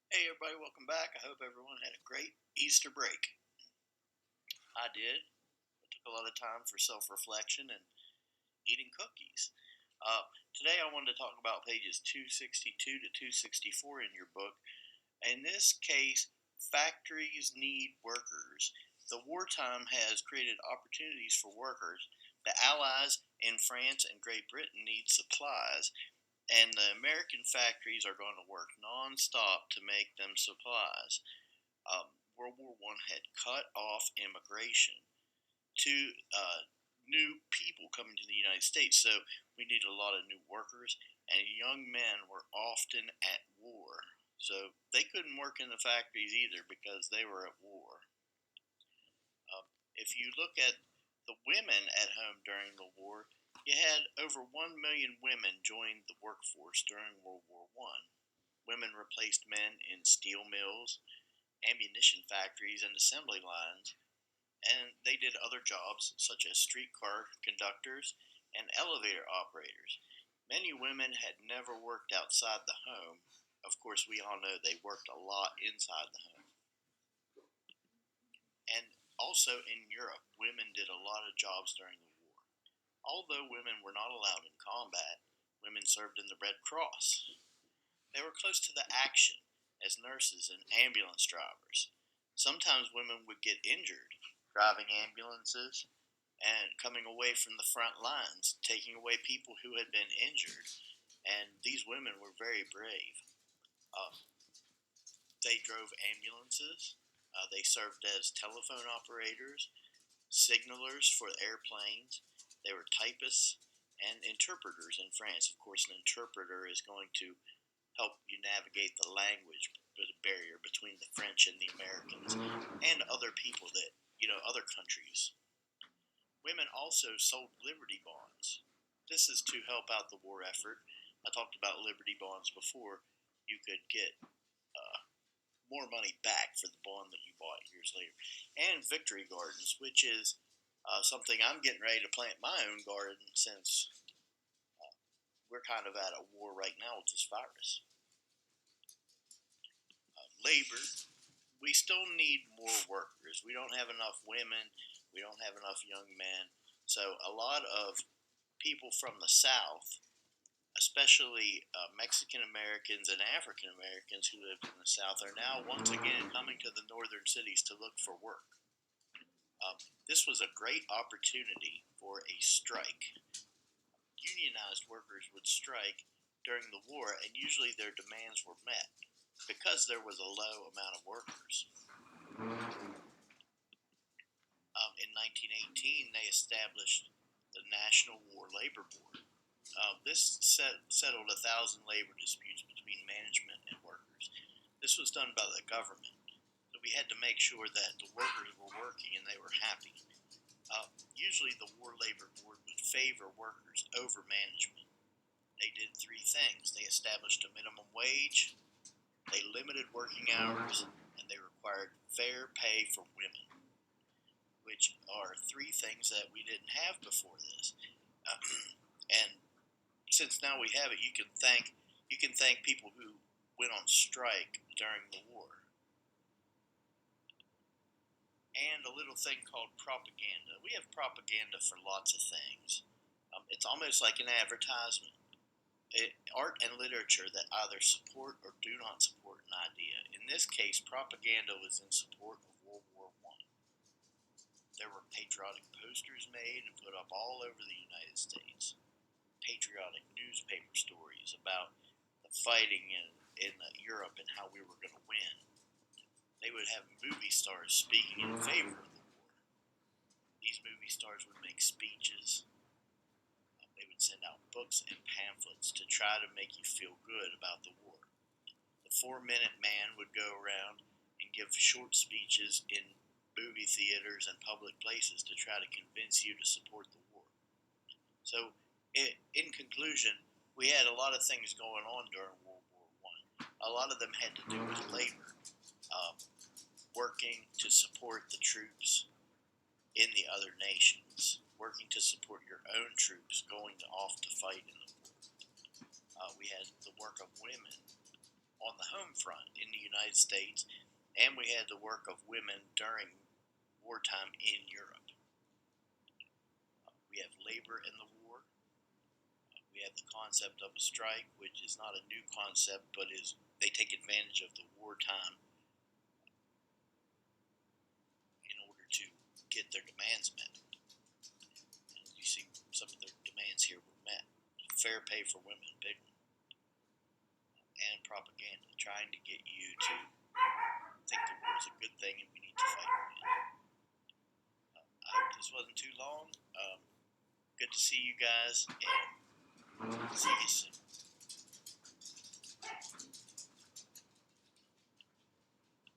Hey everybody, welcome back. I hope everyone had a great Easter break. I did. I took a lot of time for self-reflection and eating cookies. Today I wanted to talk about pages 262 to 264 in your book. In this case, factories need workers. The wartime has created opportunities for workers. The Allies in France and Great Britain need supplies, and the American factories are going to work non-stop to make them supplies. World War I had cut off immigration to new people coming to the United States. So we need a lot of new workers, and young men were often at war. So they couldn't work in the factories either because they were at war. If you look at the women at home during the war, you had over 1 million women join the workforce during World War I. Women replaced men in steel mills, ammunition factories, and assembly lines, and they did other jobs such as streetcar conductors and elevator operators. Many women had never worked outside the home. Of course, we all know they worked a lot inside the home. And also in Europe, women did a lot of jobs during the war. Although women were not allowed in combat, women served in the Red Cross. They were close to the action as nurses and ambulance drivers. Sometimes women would get injured driving ambulances and coming away from the front lines, taking away people who had been injured. And these women were very brave. Uh, they drove ambulances. They served as telephone operators, signalers for airplanes. They were typists and interpreters in France. Of course, an interpreter is going to help you navigate the language barrier between the French and the Americans and other people that, other countries. Women also sold Liberty bonds. This is to help out the war effort. I talked about Liberty bonds before. You could get more money back for the bond that you bought years later. And victory gardens, which is something I'm getting ready to plant my own garden since we're kind of at a war right now with this virus. Labor, we still need more workers. We don't have enough women. We don't have enough young men. So a lot of people from the South, especially Mexican Americans and African Americans who lived in the South, are now once again coming to the northern cities to look for work. This was a great opportunity for a strike. Unionized workers would strike during the war, and usually their demands were met because there was a low amount of workers. In 1918, they established the National War Labor Board. This settled 1,000 labor disputes between management and workers. This was done by the government, so we had to make sure that the workers were working and they were happy. Usually, the War Labor Board would favor workers over management. They did three things: they established a minimum wage, they limited working hours, and they required fair pay for women, which are three things that we didn't have before this. And since now we have it, you can thank people who went on strike during the war. And a little thing called propaganda. We have propaganda for lots of things. It's almost like an advertisement. Art and literature that either support or do not support an idea. In this case, propaganda was in support of World War I. There were patriotic posters made and put up all over the United States. Patriotic newspaper stories about the fighting in Europe and how we were going to win. They would have movie stars speaking in favor of the war. These movie stars would make speeches. They would send out books and pamphlets to try to make you feel good about the war. The 4-Minute Man would go around and give short speeches in movie theaters and public places to try to convince you to support the war. So, in conclusion, we had a lot of things going on during World War I. A lot of them had to do with labor, working to support the troops in the other nations, working to support your own troops going off to fight in the war. We had the work of women on the home front in the United States, and we had the work of women during wartime in Europe. We have labor in the war. We have the concept of a strike, which is not a new concept, but is they take advantage of the wartime in order to get their demands met. And you see some of their demands here were met. Fair pay for women, big one. And propaganda, trying to get you to think the war is a good thing and we need to fight and win. I hope this wasn't too long. Good to see you guys, and see you soon.